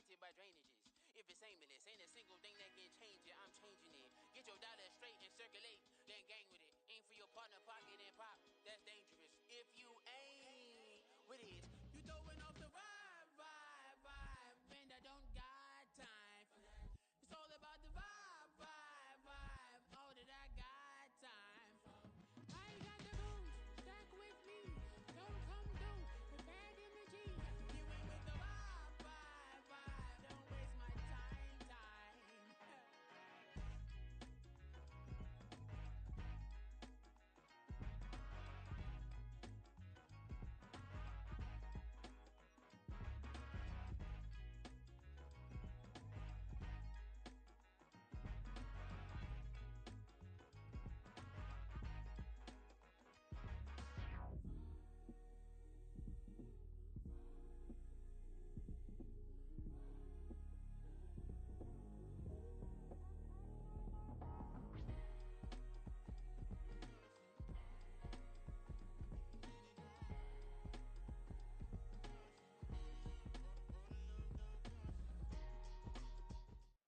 treated by drainages. If it's aimless, ain't a single thing that can change it, I'm changing it. Get your dollar straight and circulate, then gang with it. Aim for your partner, pocket and pop, that's dangerous. If you ain't with it, you throwing off the vibe, and I don't got time for that. It's all about the vibe, all that I got time for. I ain't got the booze, stack with me, don't come through with bad energy. You ain't with the vibe, don't waste my time.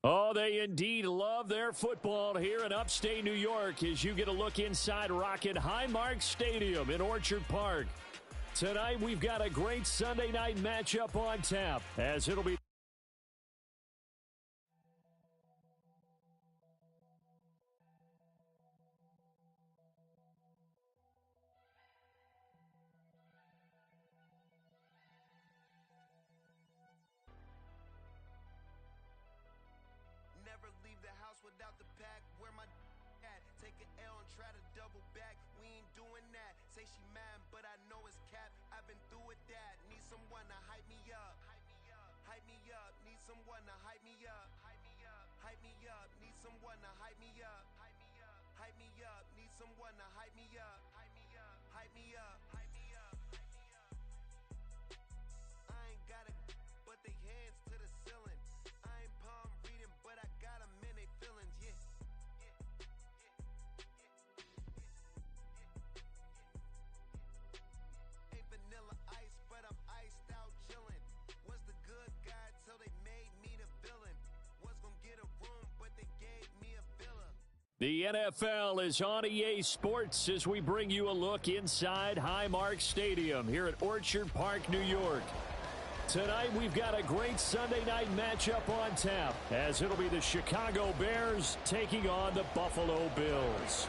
Oh, they indeed love their football here in upstate New York as you get a look inside Rocket Highmark Stadium in Orchard Park. Tonight, we've got a great Sunday night matchup on tap as it'll be Never leave the house without the pack. Where my at? Take an L and try to double back. We ain't doing that. Say she mad, but I know it's cap. I've been through with that. Need someone to hype me up. Hype me up. Need someone to hype me up. Hype me up. Need someone to hype me up. Hype me up. Need someone to hype me up. Hype me up. I ain't got a, but they hands to the ceiling. I ain't palm reading, but I got them in they feelings, yeah. Ain't vanilla ice, but I'm iced out chillin'. Was the good guy till they made me the villain. Was gonna get a room, but they gave me a villa. The NFL is on EA Sports as we bring you a look inside Highmark Stadium here at Orchard Park, New York. Tonight, we've got a great Sunday night matchup on tap as it'll be the Chicago Bears taking on the Buffalo Bills.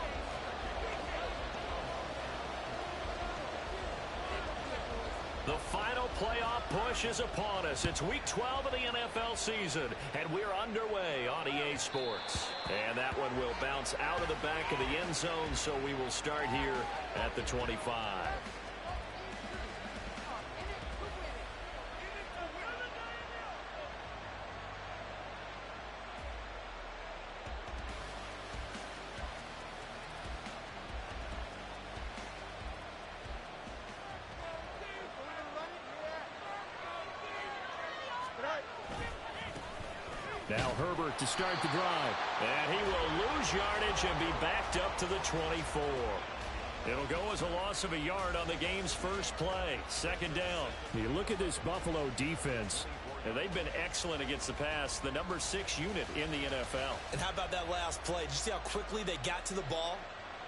The final playoff push is upon us. It's Week 12 of the NFL season, and we're underway on EA Sports. And that one will bounce out of the back of the end zone, so we will start here at the 25. Now Herbert to start the drive. And he will lose yardage and be backed up to the 24. It'll go as a loss of a yard on the game's first play. Second down. You look at this Buffalo defense, and they've been excellent against the pass. The number 6 unit in the NFL. And how about that last play? Did you see how quickly they got to the ball?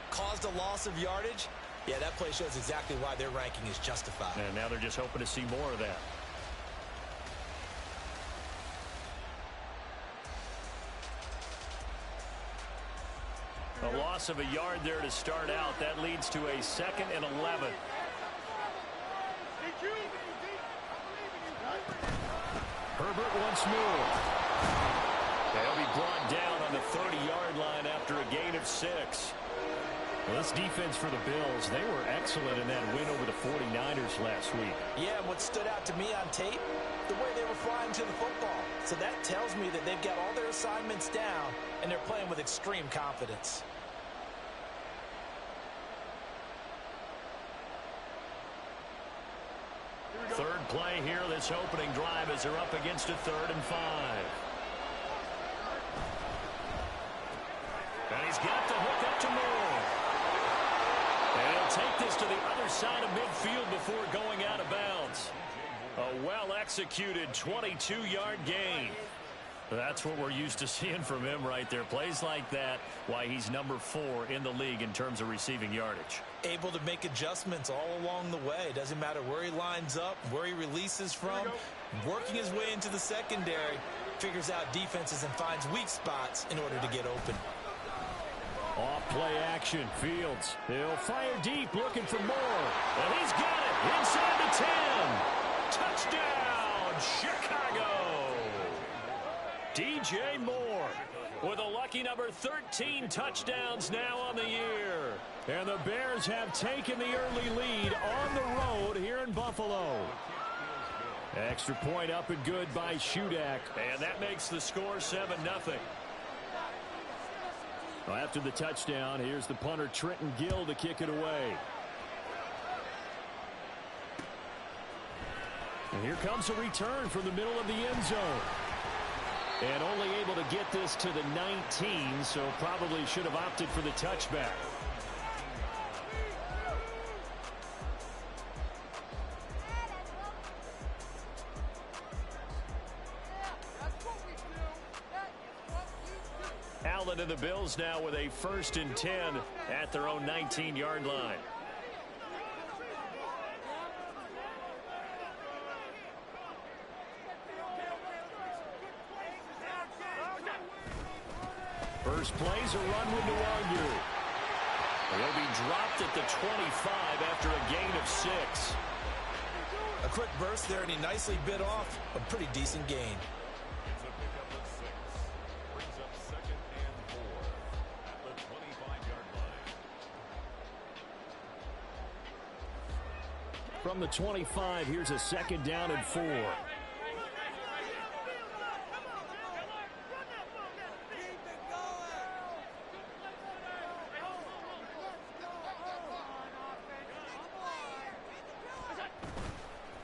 Caused a loss of yardage? Yeah, that play shows exactly why their ranking is justified. And now they're just hoping to see more of that. A loss of a yard there to start out. That leads to a 2nd and 11. Herbert once more. They'll be brought down on the 30-yard line after a gain of 6. Well, this defense for the Bills, they were excellent in that win over the 49ers last week. Yeah, and what stood out to me on tape, the way they were flying to the football. So that tells me that they've got all their assignments down, and they're playing with extreme confidence. Third play here, this opening drive as they're up against a 3rd and 5. And he's got the hook up to Moore. And he'll take this to the other side of midfield before going out of bounds. A well-executed 22-yard gain. That's what we're used to seeing from him right there. Plays like that, why he's number 4 in the league in terms of receiving yardage. Able to make adjustments all along the way. Doesn't matter where he lines up, where he releases from. Working his way into the secondary, figures out defenses and finds weak spots in order to get open. Off play action, Fields. He'll fire deep, looking for more. And he's got it inside the 10. Touchdown, Chicago. DJ Moore with a lucky number 13 touchdowns now on the year. And the Bears have taken the early lead on the road here in Buffalo. Extra point up and good by Shudak. And that makes the score 7-0. Well, after the touchdown, here's the punter Trenton Gill to kick it away. And here comes a return from the middle of the end zone. And only able to get this to the 19, so probably should have opted for the touchback. Allen and the Bills now with a 1st and 10 at their own 19-yard line. First play's a run with Nwangu. He'll be dropped at the 25 after a gain of 6. A quick burst there, and he nicely bit off a pretty decent gain. It's a pickup of 6. Brings up 2nd and 4 at the 25-yard line. From the 25, here's a 2nd down and 4.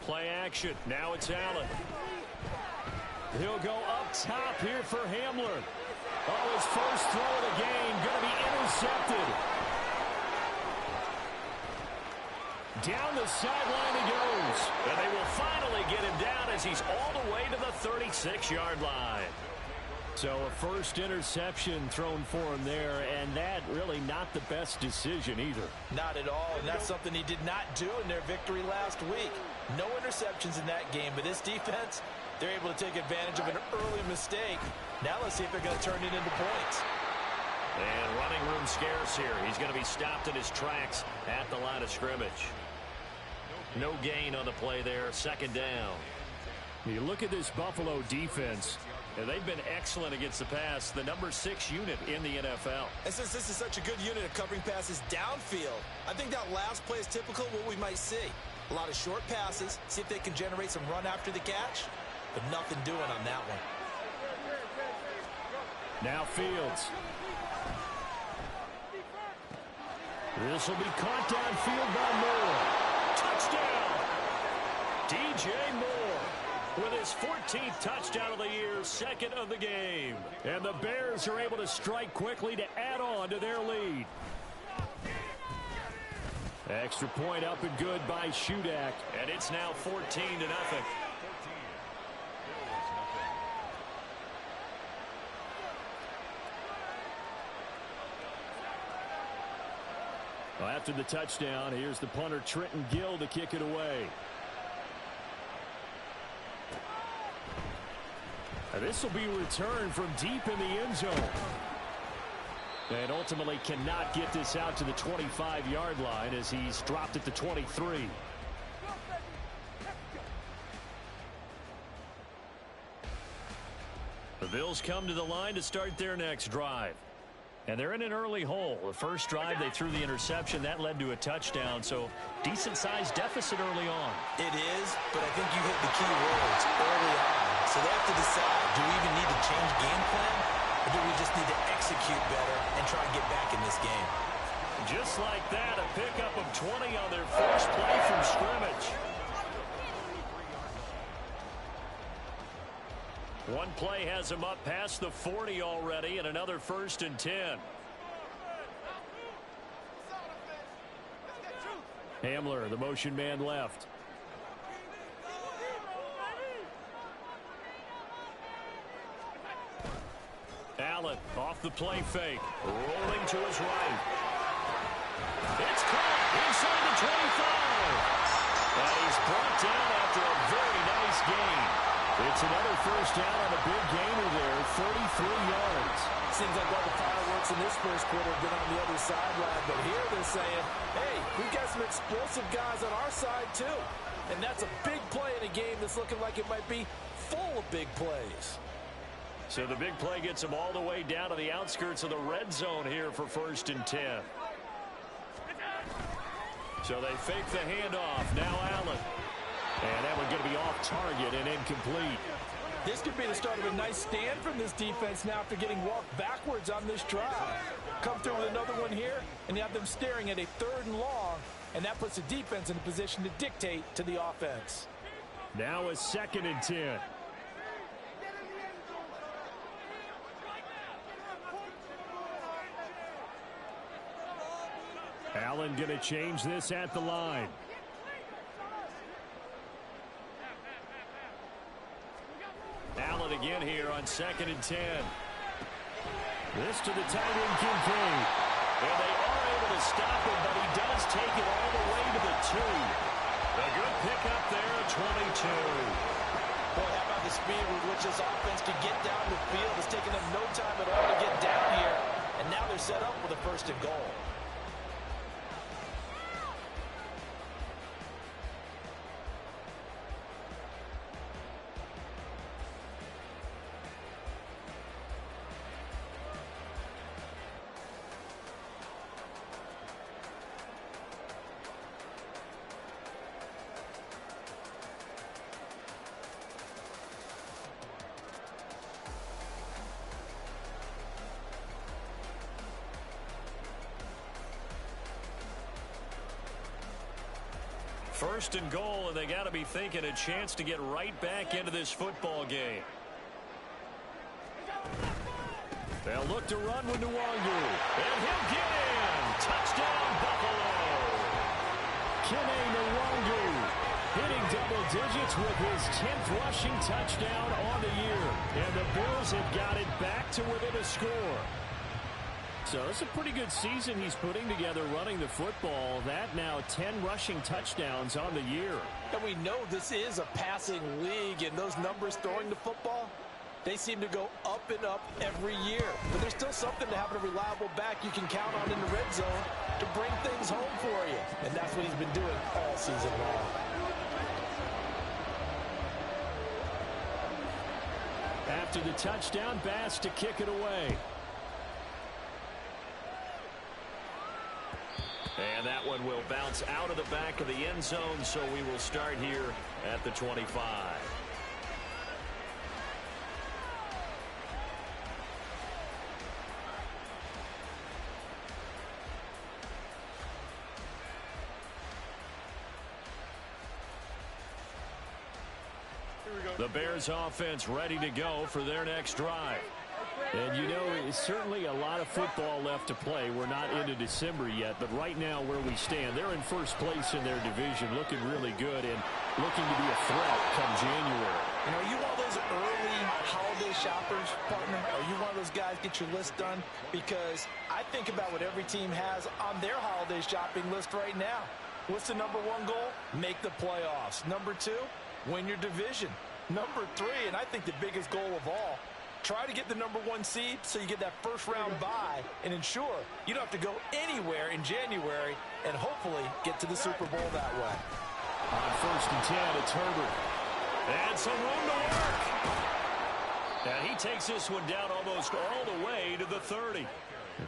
Play action. Now it's Allen. He'll go up top here for Hamler. Oh, his first throw of the game going to be intercepted. Down the sideline he goes. And they will finally get him down as he's all the way to the 36-yard line. So a first interception thrown for him there, and that really not the best decision either. Not at all, and that's something he did not do in their victory last week. No interceptions in that game, but this defense, they're able to take advantage of an early mistake. Now let's see if they're going to turn it into points. And running room scarce here. He's going to be stopped in his tracks at the line of scrimmage. No gain on the play there, 2nd down. You look at this Buffalo defense. They've been excellent against the pass, the number 6 unit in the NFL. And since this is such a good unit of covering passes downfield, I think that last play is typical of what we might see. A lot of short passes, see if they can generate some run after the catch, but nothing doing on that one. Now Fields. This will be caught downfield by Moore. Touchdown! DJ Moore with his 14th touchdown of the year, 2nd of the game. And the Bears are able to strike quickly to add on to their lead. Extra point up and good by Shudak. And it's now 14-0. Well, after the touchdown, here's the punter Trenton Gill to kick it away. And this will be returned from deep in the end zone. And ultimately cannot get this out to the 25-yard line as he's dropped at the 23. The Bills come to the line to start their next drive. And they're in an early hole. The first drive, they threw the interception. That led to a touchdown, so decent-sized deficit early on. It is, but I think you hit the key words early on. So they have to decide, do we even need to change game plan, or do we just need to execute better and try and get back in this game? Just like that, a pickup of 20 on their first play from scrimmage. One play has him up past the 40 already, and another 1st and 10. Hamler, the motion man left. play fake. Rolling to his right. It's caught inside the 25. And he's brought down after a very nice gain. It's another first down on a big gainer there, 33 yards. Seems like all the fireworks in this first quarter have been on the other sideline, but here they're saying, hey, we've got some explosive guys on our side too. And that's a big play in a game that's looking like it might be full of big plays. So the big play gets them all the way down to the outskirts of the red zone here for 1st and 10. So they fake the handoff. Now Allen. And that one's going to be off target and incomplete. This could be the start of a nice stand from this defense now after getting walked backwards on this drive. Come through with another one here, and you have them staring at a 3rd and long, and that puts the defense in a position to dictate to the offense. Now a 2nd and 10. Allen going to change this at the line. Allen again here on 2nd and 10. This to the tight end, Kincaid. And they are able to stop him, but he does take it all the way to the 2. A good pickup there at 22. Boy, how about the speed with which this offense can get down the field? It's taken them no time at all to get down here. And now they're set up with a 1st and goal. First and goal, and they got to be thinking a chance to get right back into this football game. They'll look to run with Nwangu, and he'll get in. Touchdown, Buffalo. Kene Nwangu hitting double digits with his 10th rushing touchdown on the year. And the Bills have got it back to within a score. So it's a pretty good season he's putting together running the football. That now 10 rushing touchdowns on the year. And we know this is a passing league, and those numbers throwing the football, they seem to go up and up every year. But there's still something to having a reliable back you can count on in the red zone to bring things home for you. And that's what he's been doing all season long. After the touchdown, Bass to kick it away. And that one will bounce out of the back of the end zone, so we will start here at the 25. The Bears offense ready to go for their next drive. And you know, it's certainly a lot of football left to play. We're not into December yet, but right now where we stand, they're in first place in their division, looking really good and looking to be a threat come January. And are you one of those early holiday shoppers, partner? Are you one of those guys get your list done? Because I think about what every team has on their holiday shopping list right now. What's the number 1 goal? Make the playoffs. Number 2, win your division. Number 3, and I think the biggest goal of all, try to get the number 1 seed so you get that first-round bye and ensure you don't have to go anywhere in January and hopefully get to the Super Bowl that way. On 1st and 10, it's Herbert. And some room to work. And he takes this one down almost all the way to the 30.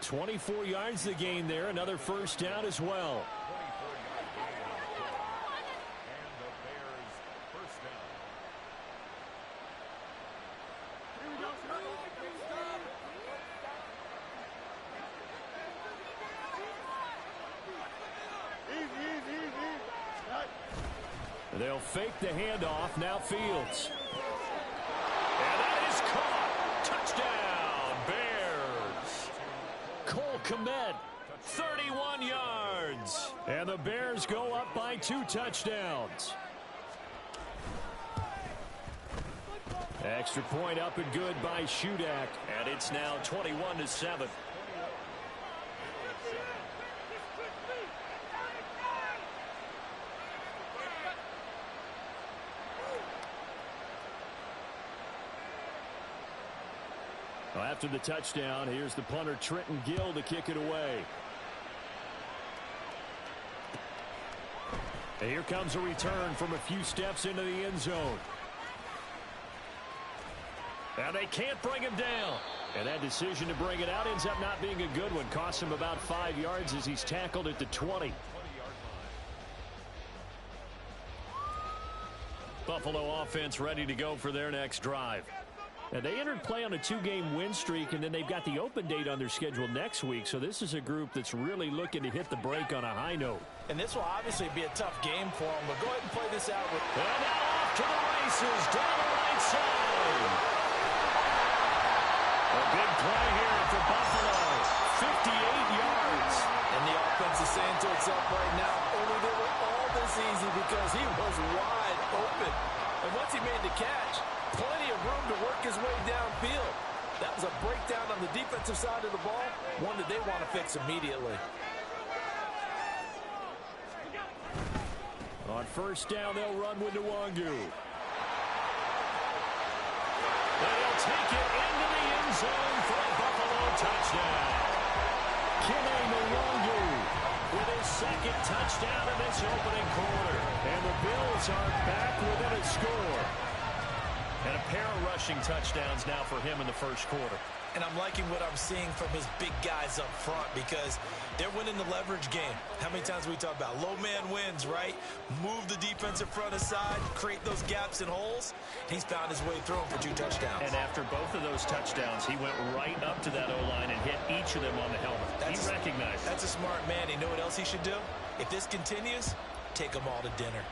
24 yards the gain there. Another first down as well. They'll fake the handoff. Now Fields. And that is caught. Touchdown, Bears. Cole Kmet, 31 yards. And the Bears go up by 2 touchdowns. Extra point up and good by Shudak. And it's now 21-7. Well, after the touchdown, here's the punter Trenton Gill to kick it away. And here comes a return from a few steps into the end zone. And they can't bring him down. And that decision to bring it out ends up not being a good one. Costs him about 5 yards as he's tackled at the 20. Buffalo offense ready to go for their next drive. And they entered play on a 2-game win streak, and then they've got the open date on their schedule next week. So this is a group that's really looking to hit the break on a high note. And this will obviously be a tough game for them, but go ahead and play this out with. And now off to the races down the right side. A big play here for Buffalo. 58 yards. And the offense is saying to itself right now, only they were all this easy because he was wide open. And once he made the catch, plenty of room to work his way downfield. That was a breakdown on the defensive side of the ball, one that they want to fix immediately. On first down, they'll run with Nwangu. They'll take it into the end zone for a Buffalo touchdown. Kene Nwangu with his second touchdown in this opening quarter. And the Bills are back within a score. And a pair of rushing touchdowns now for him in the first quarter. And I'm liking what I'm seeing from his big guys up front because they're winning the leverage game. How many times we talk about low man wins, right? Move the defensive front aside, create those gaps and holes. He's found his way through them for 2 touchdowns. And after both of those touchdowns, he went right up to that O-line and hit each of them on the helmet. He recognized. That's a smart man. You know what else he should do? If this continues, take them all to dinner.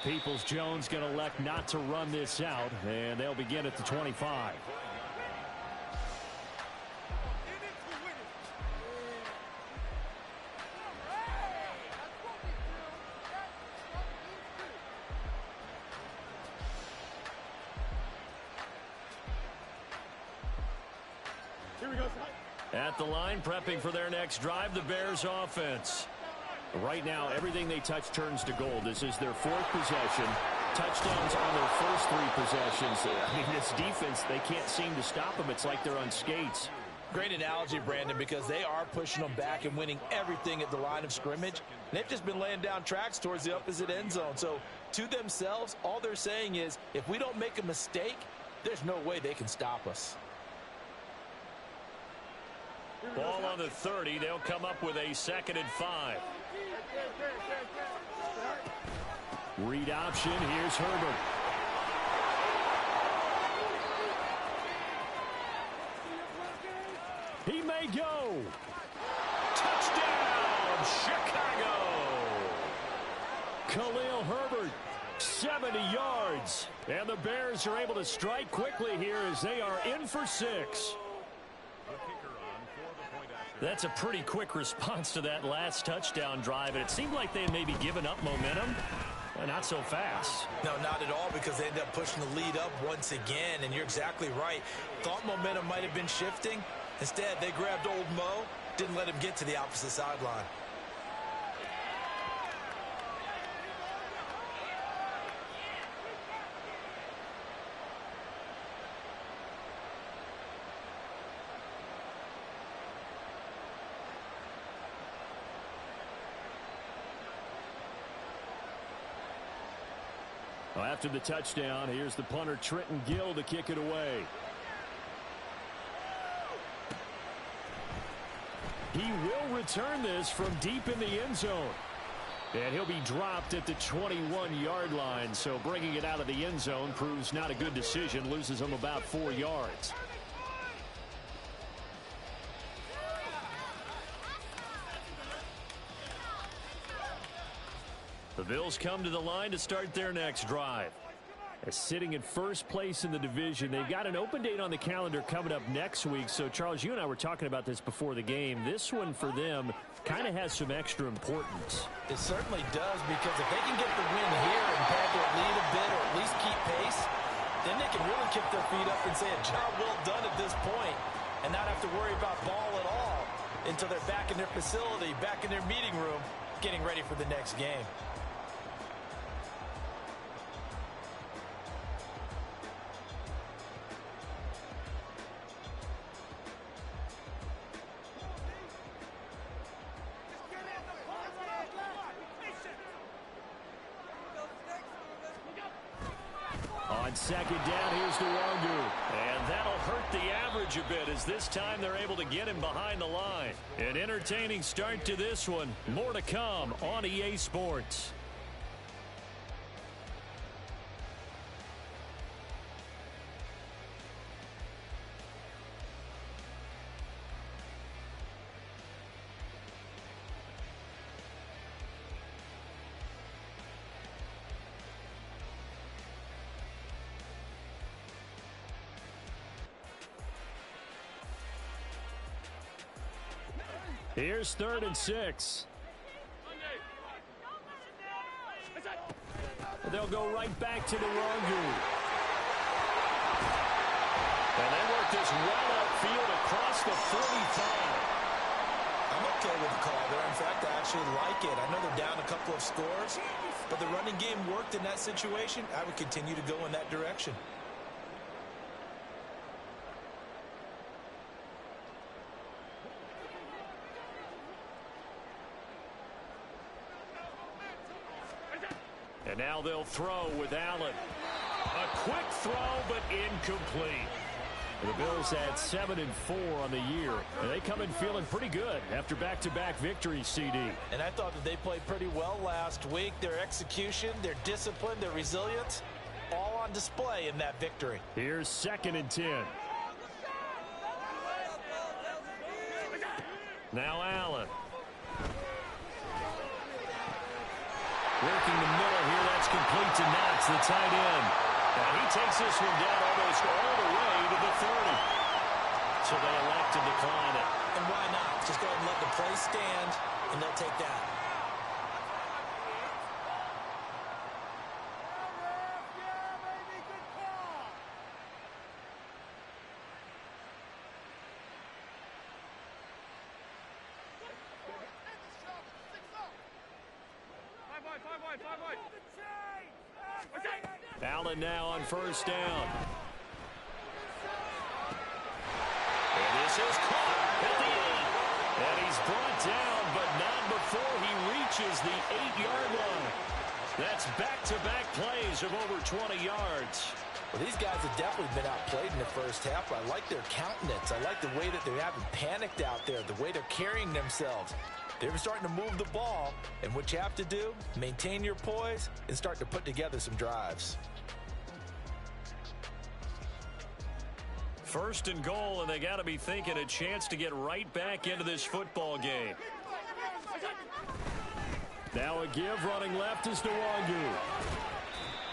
Peoples-Jones going to elect not to run this out, and they'll begin at the 25. At the line, prepping for their next drive, the Bears offense. Right now, everything they touch turns to gold. This is their 4th possession. Touchdowns on their first 3 possessions. I mean, this defense, they can't seem to stop them. It's like they're on skates. Great analogy, Brandon, because they are pushing them back and winning everything at the line of scrimmage. They've just been laying down tracks towards the opposite end zone. So, to themselves, all they're saying is, if we don't make a mistake, there's no way they can stop us. Ball on the 30. They'll come up with a 2nd and 5. Read option. Here's Herbert. He may go. Touchdown, Chicago. Khalil Herbert, 70 yards. And the Bears are able to strike quickly here as they are in for 6. That's a pretty quick response to that last touchdown drive, and it seemed like they had maybe given up momentum. Not so fast. No, not at all, because they ended up pushing the lead up once again, and you're exactly right. Thought momentum might have been shifting. Instead, they grabbed old Mo, didn't let him get to the opposite sideline. Well, after the touchdown, here's the punter Trenton Gill to kick it away. He will return this from deep in the end zone. And he'll be dropped at the 21-yard line. So bringing it out of the end zone proves not a good decision. Loses him about 4 yards. The Bills come to the line to start their next drive. Sitting in first place in the division. They've got an open date on the calendar coming up next week. So, Charles, you and I were talking about this before the game. This one for them kind of has some extra importance. It certainly does, because if they can get the win here and pad their lead a bit, or at least keep pace, then they can really kick their feet up and say a job well done at this point and not have to worry about ball at all until they're back in their facility, back in their meeting room, getting ready for the next game. On second down, here's Nwangu. And that'll hurt the average a bit, as this time they're able to get him behind the line. An entertaining start to this one. More to come on EA Sports. Here's 3rd and 6. They'll go right back to Nwangu. And they work this well upfield across the 45. I'm okay with the call there. In fact, I actually like it. I know they're down a couple of scores, but the running game worked in that situation. I would continue to go in that direction. And now they'll throw with Allen. A quick throw, but incomplete. The Bills had 7 and 4 on the year, and they come in feeling pretty good after back-to-back victories, CD. And I thought that they played pretty well last week. Their execution, their discipline, their resilience, all on display in that victory. Here's 2nd and 10. Now Allen. Working the middle here, that's complete to Knox, the tight end. And he takes this one down almost all the way to the 30. So they elect to decline it. And why not? Just go ahead and let the play stand, and they'll take that. Allen now on 1st down. And this is caught at the 8. And he's brought down, but not before he reaches the 8-yard line. That's back-to-back plays of over 20 yards. Well, these guys have definitely been outplayed in the first half. I like their countenance. I like the way that they haven't panicked out there, the way they're carrying themselves. They're starting to move the ball, and what you have to do, maintain your poise and start to put together some drives. 1st and goal, and they got to be thinking a chance to get right back into this football game. Now a give running left is Nwangu.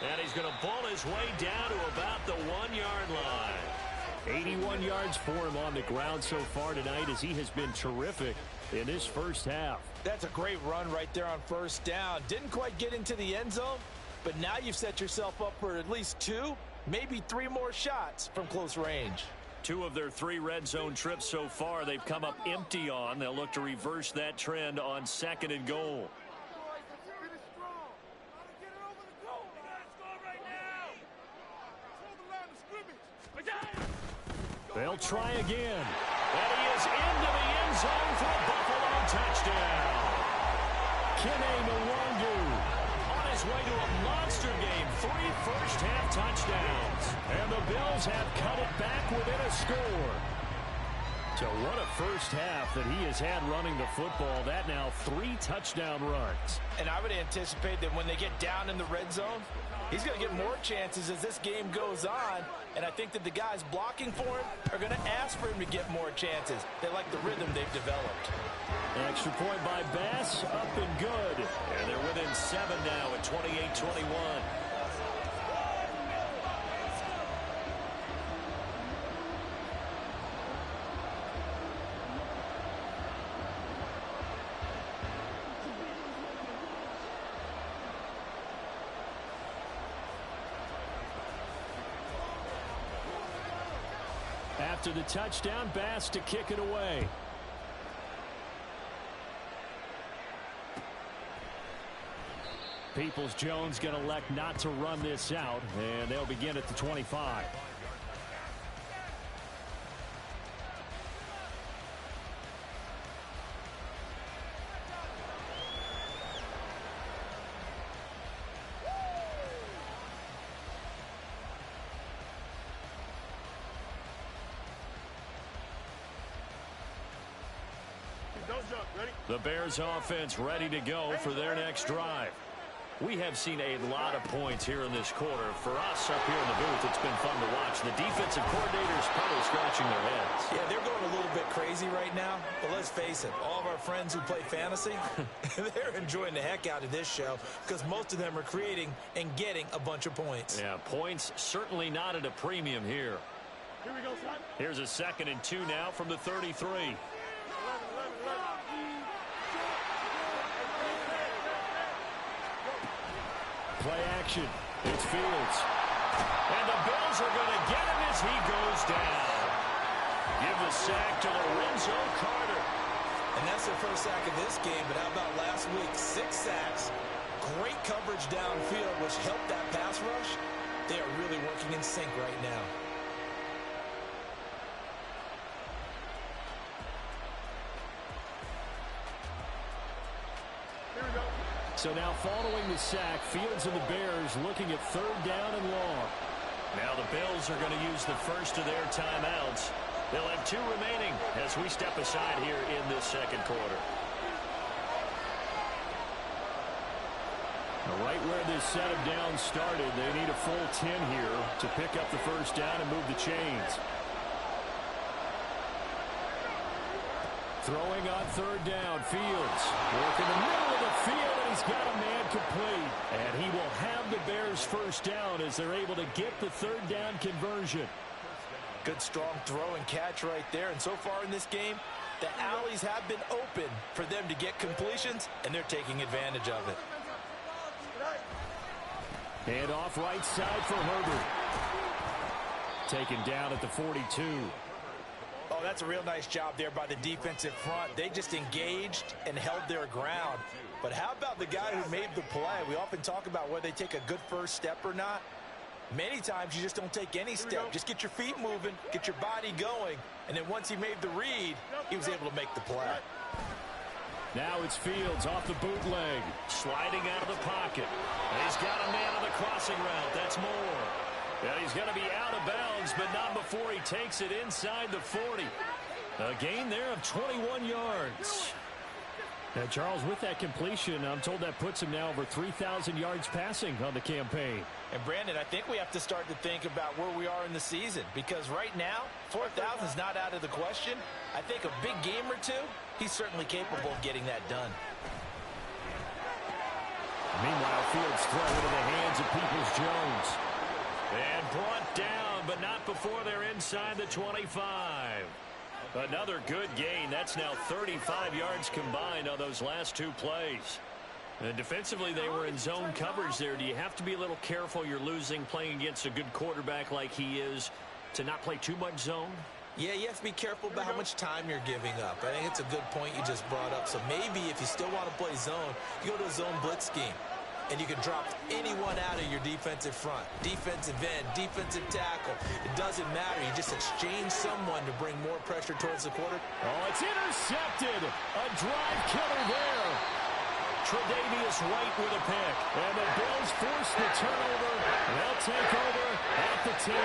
And he's going to pull his way down to about the 1-yard line. 81 yards for him on the ground so far tonight, as he has been terrific in this first half. That's a great run right there on 1st down. Didn't quite get into the end zone, but now you've set yourself up for at least 2, maybe 3 more shots from close range. 2 of their 3 red zone trips so far they've come up empty on. They'll look to reverse that trend on 2nd and goal. They'll try again. And he is into the end zone for a Buffalo touchdown. Kene Nwangu on his way to a monster game. 3 first-half touchdowns. And the Bills have cut it back within a score. So what a first half that he has had running the football. That now 3 touchdown runs. And I would anticipate that when they get down in the red zone, he's going to get more chances as this game goes on. And I think that the guys blocking for him are going to ask for him to get more chances. They like the rhythm they've developed. An extra point by Bass, up and good. And they're within 7 now at 28-21. After the touchdown, Bass to kick it away. Peoples-Jones going to elect not to run this out, and they'll begin at the 25. The Bears offense ready to go for their next drive. We have seen a lot of points here in this quarter. For us up here in the booth, it's been fun to watch. The defensive coordinators probably scratching their heads. Yeah, they're going a little bit crazy right now. But let's face it, all of our friends who play fantasy, they're enjoying the heck out of this show because most of them are creating and getting a bunch of points. Yeah, points certainly not at a premium here. Here we go, son. Here's a 2nd and 2 now from the 33. Play action. It's Fields. And the Bills are going to get him as he goes down. Give the sack to Lorenzo Carter. And that's their first sack of this game, but how about last week? 6 sacks, great coverage downfield, which helped that pass rush. They are really working in sync right now. So now following the sack, Fields and the Bears looking at 3rd down and long. Now the Bills are going to use the first of their timeouts. They'll have 2 remaining as we step aside here in this 2nd quarter. Now right where this set of downs started, they need a full 10 here to pick up the 1st down and move the chains. Throwing on 3rd down, Fields. Working the middle of the field, and he's got a man complete. And he will have the Bears' 1st down as they're able to get the 3rd down conversion. Good, strong throw and catch right there. And so far in this game, the alleys have been open for them to get completions, and they're taking advantage of it. And off right side for Herbert. Taken down at the 42. Oh, that's a real nice job there by the defensive front. They just engaged and held their ground. But how about the guy who made the play? We often talk about whether they take a good first step or not. Many times you just don't take any step. Just get your feet moving, get your body going. And then once he made the read, he was able to make the play. Now it's Fields off the bootleg. Sliding out of the pocket. And he's got a man on the crossing route. That's Moore. Yeah, he's going to be out of bounds, but not before he takes it inside the 40. A gain there of 21 yards. Now, Charles, with that completion, I'm told that puts him now over 3,000 yards passing on the campaign. And, Brandon, I think we have to start to think about where we are in the season because right now, 4,000 is not out of the question. I think a big game or two, he's certainly capable of getting that done. Meanwhile, Fields throw into the hands of Peoples-Jones. And brought down, but not before they're inside the 25. Another good gain. That's now 35 yards combined on those last 2 plays. And defensively, they were in zone coverage there. Do you have to be a little careful you're losing playing against a good quarterback like he is to not play too much zone? Yeah, you have to be careful about how much time you're giving up. I think it's a good point you just brought up. So maybe if you still want to play zone, you go to a zone blitz scheme. And you can drop anyone out of your defensive front. Defensive end, defensive tackle. It doesn't matter. You just exchange someone to bring more pressure towards the quarter. Oh, it's intercepted. A drive killer there. Tre'Davious White with a pick. And the Bills force the turnover. They'll take over at the 10.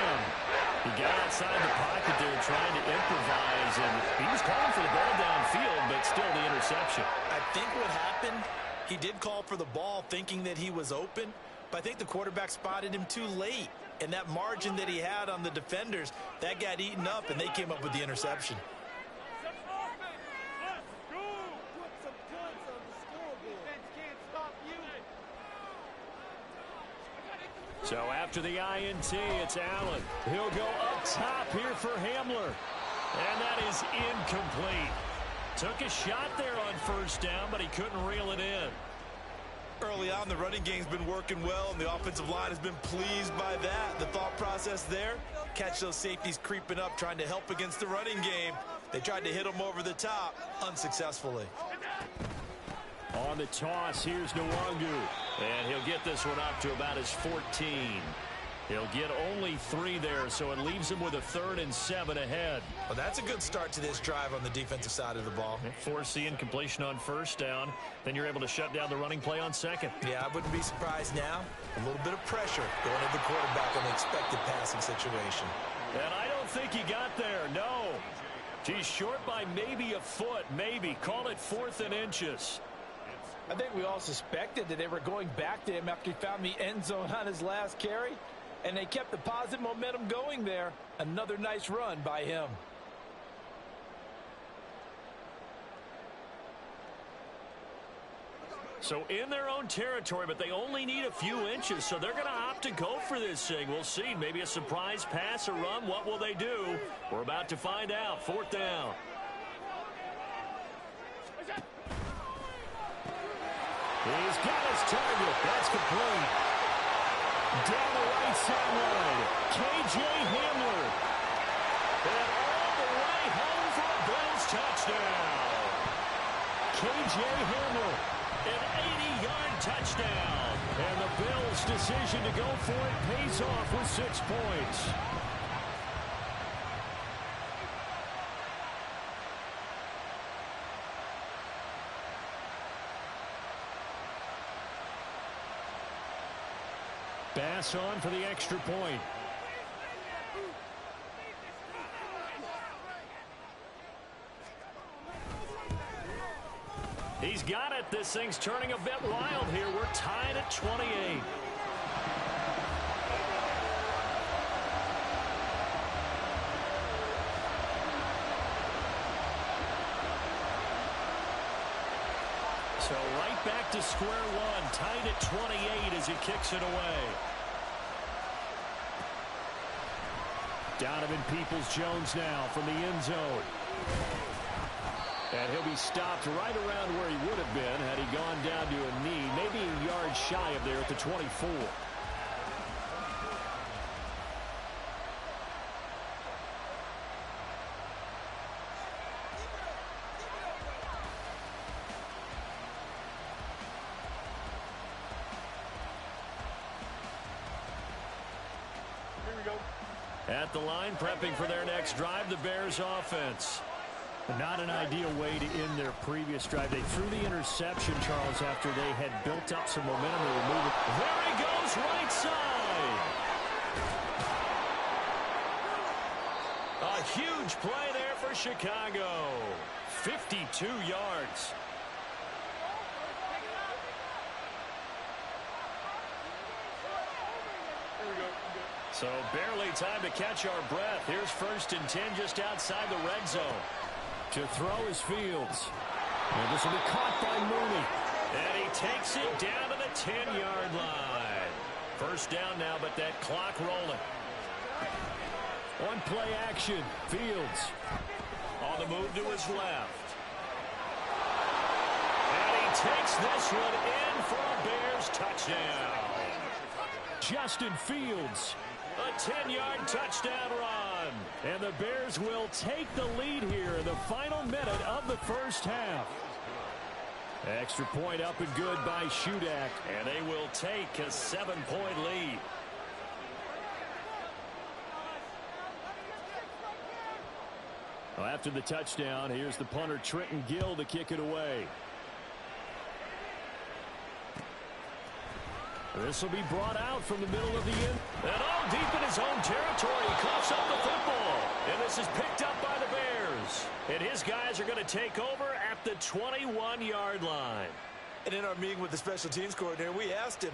He got outside the pocket there trying to improvise. And he was calling for the ball downfield, but still the interception. I think what happened, he did call for the ball thinking that he was open, but I think the quarterback spotted him too late. And that margin that he had on the defenders, that got eaten up, and they came up with the interception. So after the INT, it's Allen. He'll go up top here for Hamler. And that is incomplete. Took a shot there on 1st down, but he couldn't reel it in. Early on, the running game's been working well, and the offensive line has been pleased by that. The thought process there, catch those safeties creeping up, trying to help against the running game. They tried to hit them over the top, unsuccessfully. On the toss, here's Nwangu. And he'll get this one up to about his 14. He'll get only 3 there, so it leaves him with a 3rd and 7 ahead. Well, that's a good start to this drive on the defensive side of the ball. Force the incompletion on 1st down. Then you're able to shut down the running play on 2nd. Yeah, I wouldn't be surprised now. A little bit of pressure going into the quarterback on the expected passing situation. And I don't think he got there, no. He's short by maybe a foot, maybe. Call it 4th and inches. I think we all suspected that they were going back to him after he found the end zone on his last carry. And they kept the positive momentum going there. Another nice run by him. So in their own territory, but they only need a few inches, so they're going to opt to go for this thing. We'll see. Maybe a surprise pass or run. What will they do? We're about to find out. 4th down. He's got his target. That's complete. Down the right sideline, K.J. Hamler. And all the way home for a Bills touchdown. K.J. Hamler, an 80-yard touchdown. And the Bills' decision to go for it pays off with 6 points. Bass on for the extra point. He's got it. This thing's turning a bit wild here. We're tied at 28. So right back to square one, tied at 28 as he kicks it away. Donovan Peoples-Jones now from the end zone. And he'll be stopped right around where he would have been had he gone down to a knee, maybe a yard shy of there at the 24. At the line, prepping for their next drive, the Bears offense. Not an ideal way to end their previous drive. They threw the interception, Charles, after they had built up some momentum to remove it. There he goes, right side. A huge play there for Chicago. 52 yards. So barely time to catch our breath. Here's 1st and 10 just outside the red zone. To throw is Fields. And this will be caught by Mooney. And he takes it down to the 10-yard line. 1st down now, but that clock rolling. On play action, Fields. On the move to his left. And he takes this one in for a Bears touchdown. Justin Fields. A 10-yard touchdown run. And the Bears will take the lead here in the final minute of the 1st half. Extra point up and good by Shudak. And they will take a 7-point lead. Well, after the touchdown, here's the punter Trenton Gill to kick it away. This will be brought out from the middle of the end. And all deep in his own territory. He coughs up the football. And this is picked up by the Bears. And his guys are going to take over at the 21-yard line. And in our meeting with the special teams coordinator, we asked him,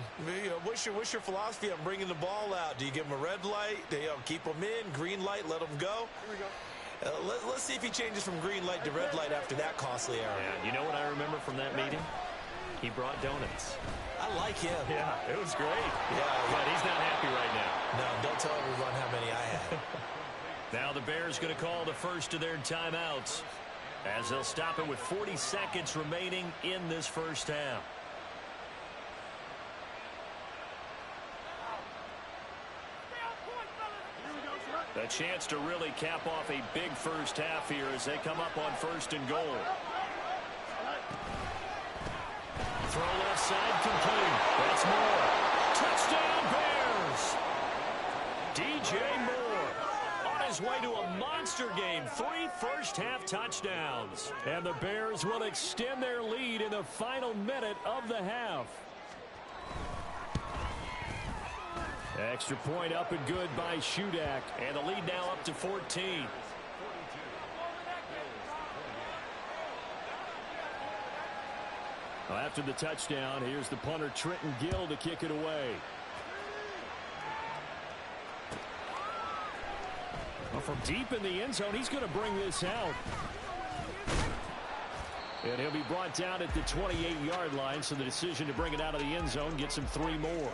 what's your philosophy on bringing the ball out? Do you give him a red light? Do you keep them in? Green light, let them go? Here we go. Let's see if he changes from green light to red light after that costly error. Yeah, you know what I remember from that meeting? He brought donuts. I like him. Yeah, it was great. Yeah. But he's not happy right now. No, don't tell everyone how many I had. Now the Bears going to call the first of their timeouts as they'll stop it with 40 seconds remaining in this 1st half. chance to really cap off a big first half here as they come up on 1st and goal. Throw left side complete. That's Moore. Touchdown Bears! DJ Moore on his way to a monster game. 3 first-half touchdowns. And the Bears will extend their lead in the final minute of the half. Extra point up and good by Shudak. And the lead now up to 14. Well, after the touchdown, here's the punter Trenton Gill to kick it away. Well, from deep in the end zone, he's going to bring this out. And he'll be brought down at the 28-yard line, so the decision to bring it out of the end zone gets him 3 more.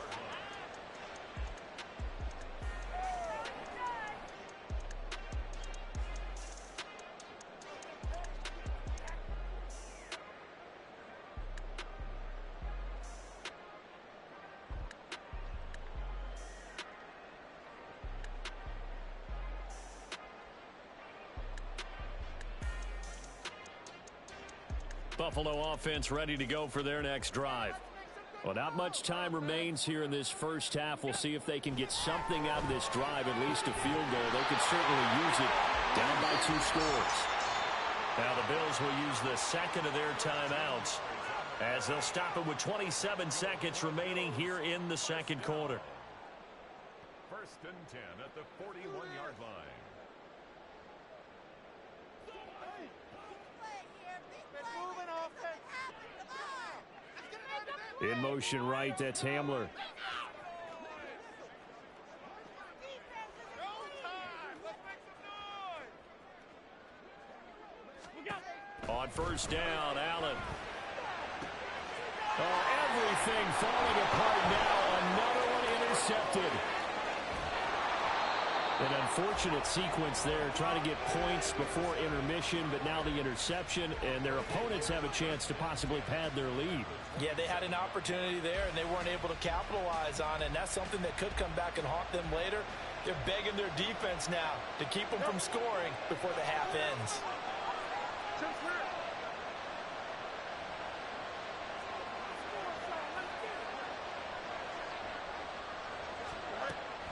Buffalo offense ready to go for their next drive. Well, not much time remains here in this first half. We'll see if they can get something out of this drive, at least a field goal. They could certainly use it down by 2 scores. Now the Bills will use the second of their timeouts as they'll stop it with 27 seconds remaining here in the second quarter. 1st and 10 at the 41-yard line. In motion right, that's Hamler. On 1st down, Allen. Oh, everything falling apart now. Another one intercepted. An unfortunate sequence there, trying to get points before intermission, but now the interception, and their opponents have a chance to possibly pad their lead. Yeah, they had an opportunity there, and they weren't able to capitalize on it, and that's something that could come back and haunt them later. They're begging their defense now to keep them from scoring before the half ends.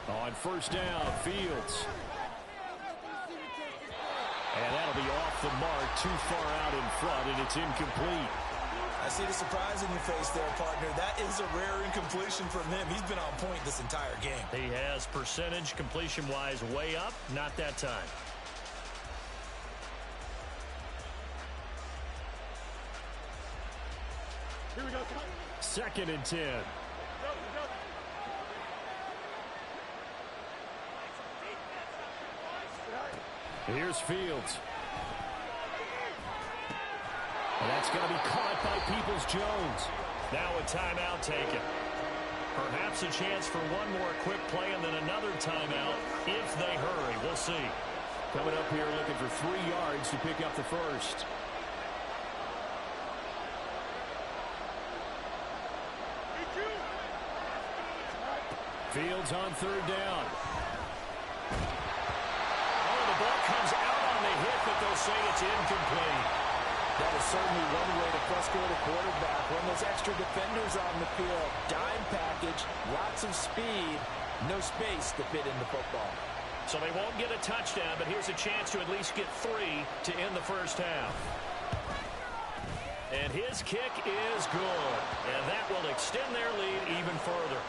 On 1st down, Fields. And that'll be off the mark, too far out in front, and it's incomplete. I see the surprise in your face there, partner. That is a rare incompletion from him. He's been on point this entire game. He has percentage completion-wise way up, not that time. Here we go. 2nd and 10. Here's Fields. And that's going to be caught by Peoples-Jones. Now a timeout taken. Perhaps a chance for one more quick play and then another timeout if they hurry. We'll see. Coming up here looking for 3 yards to pick up the first. Fields on 3rd down. The ball comes out on the hit, but they'll say it's incomplete. That is certainly one way to frustrate a quarterback. When those extra defenders on the field, dime package, lots of speed, no space to fit in the football. So they won't get a touchdown, but here's a chance to at least get 3 to end the first half. And his kick is good, and that will extend their lead even further.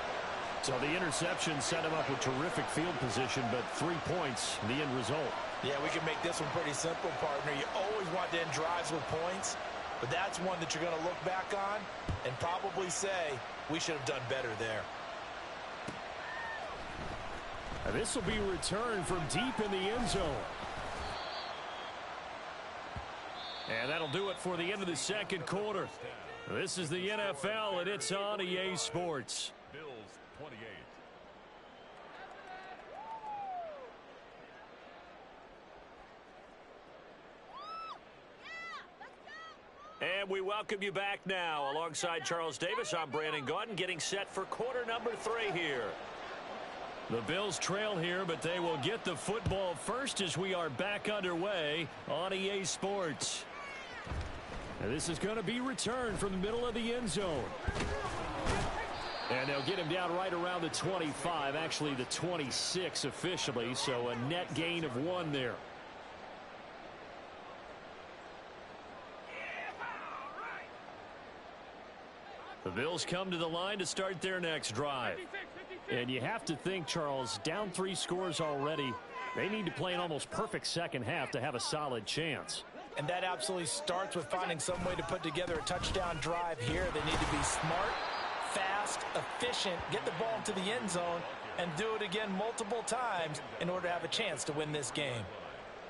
So the interception set him up with terrific field position, but 3 points, the end result. Yeah, we can make this one pretty simple, partner. You always want to end drives with points, but that's one that you're going to look back on and probably say, we should have done better there. And this will be returned from deep in the end zone. And that'll do it for the end of the second quarter. This is the NFL, and it's on EA Sports. Bills 28. And we welcome you back now. Alongside Charles Davis, I'm Brandon Gaudin, getting set for quarter number 3 here. The Bills trail here, but they will get the football first as we are back underway on EA Sports. And this is going to be returned from the middle of the end zone. And they'll get him down right around the 25, actually the 26 officially, so a net gain of 1 there. The Bills come to the line to start their next drive. And you have to think, Charles, down 3 scores already. They need to play an almost perfect second half to have a solid chance. And that absolutely starts with finding some way to put together a touchdown drive here. They need to be smart, fast, efficient, get the ball into the end zone, and do it again multiple times in order to have a chance to win this game.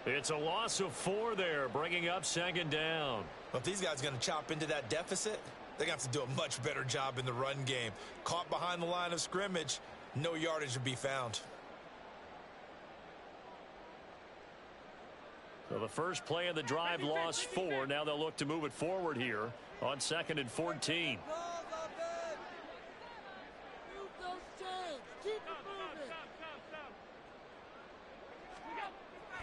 It's a loss of 4 there, bringing up second down. Well, if these guys are going to chop into that deficit, they're going to have to do a much better job in the run game. Caught behind the line of scrimmage, no yardage to be found. So the first play of the drive lost 4. Now they'll look to move it forward here on 2nd and 14.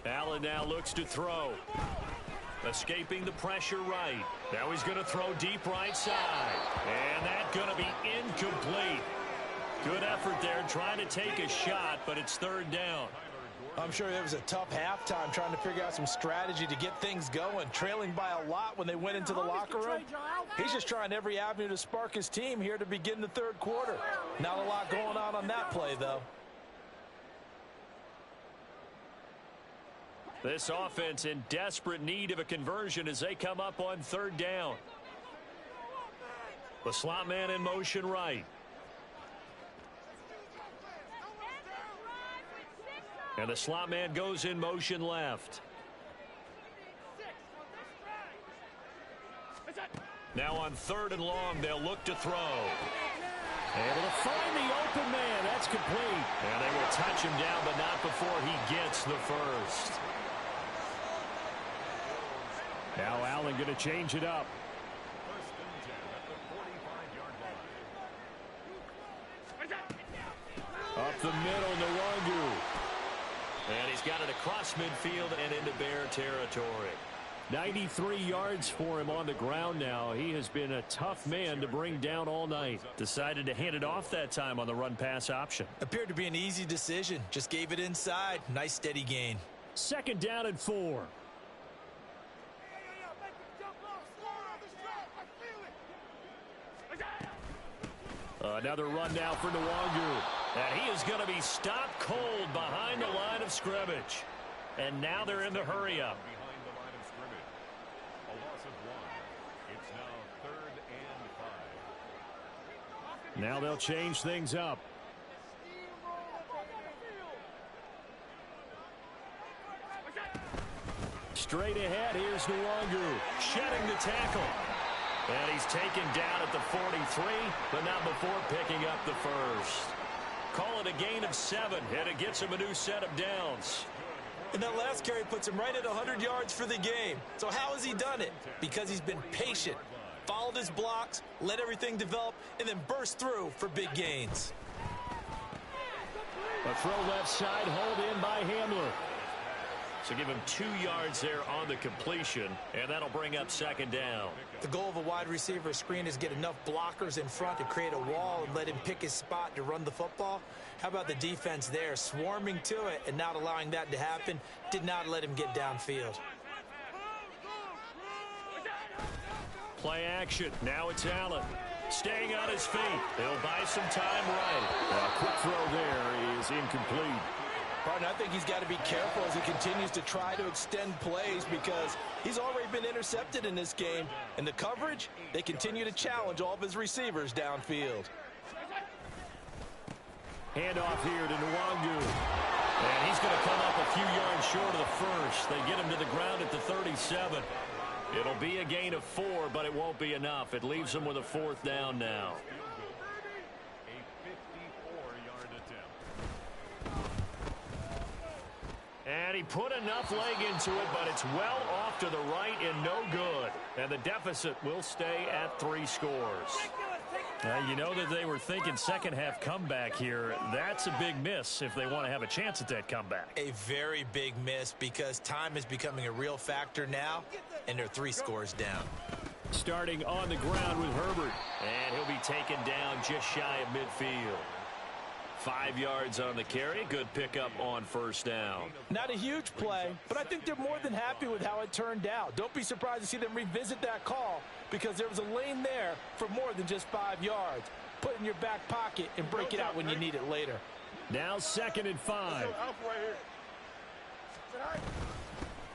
Allen now looks to throw. Escaping the pressure right. Now he's going to throw deep right side. And that's going to be incomplete. Good effort there trying to take a shot, but it's 3rd down. I'm sure it was a tough halftime trying to figure out some strategy to get things going. Trailing by a lot when they went into the locker room. He's just trying every avenue to spark his team here to begin the 3rd quarter. Not a lot going on that play, though. This offense in desperate need of a conversion as they come up on 3rd down. The slot man in motion right. And the slot man goes in motion left. Now on 3rd and long, they'll look to throw. Able to find the open man. That's complete. And they will touch him down, but not before he gets the first. Now Allen going to change it up. 1st and 10 at the 45-yard line. Up the middle, Nwangu. And he's got it across midfield and into Bear territory. 93 yards for him on the ground now. He has been a tough man to bring down all night. Decided to hand it off that time on the run-pass option. Appeared to be an easy decision. Just gave it inside. Nice steady gain. 2nd down and 4. Another run now for Nwangu. And he is going to be stopped cold behind the line of scrimmage. And now they're in the hurry-up. Behind the line of scrimmage. A loss of 1. It's now 3rd and 5. Now they'll change things up. Straight ahead, here's Nwangu. Shedding the tackle. And he's taken down at the 43, but not before picking up the first. Call it a gain of 7, and it gets him a new set of downs. And that last carry puts him right at 100 yards for the game. So how has he done it? Because he's been patient, followed his blocks, let everything develop, and then burst through for big gains. A throw left side, hauled in by Hamler. So give him 2 yards there on the completion, and that'll bring up 2nd down. The goal of a wide receiver screen is get enough blockers in front to create a wall and let him pick his spot to run the football. How about the defense there, swarming to it and not allowing that to happen? Did not let him get downfield. Play action. Now it's Allen. Staying on his feet. He'll buy some time right. A quick throw there is incomplete. Partner, I think he's got to be careful as he continues to try to extend plays because he's already been intercepted in this game. And the coverage, they continue to challenge all of his receivers downfield. Handoff here to Nwangu. And he's going to come up a few yards short of the first. They get him to the ground at the 37. It'll be a gain of 4, but it won't be enough. It leaves them with a 4th down now. A 54-yard attempt. And he put enough leg into it, but it's well off to the right and no good. And the deficit will stay at 3 scores. You know that they were thinking second half comeback here. That's a big miss if they want to have a chance at that comeback. A very big miss because time is becoming a real factor now, and they're 3 scores down. Starting on the ground with Herbert, and he'll be taken down just shy of midfield. 5 yards on the carry. Good pickup on first down. Not a huge play, but I think they're more than happy with how it turned out. Don't be surprised to see them revisit that call because there was a lane there for more than just 5 yards. Put it in your back pocket and break it out when you need it later. Now 2nd and 5.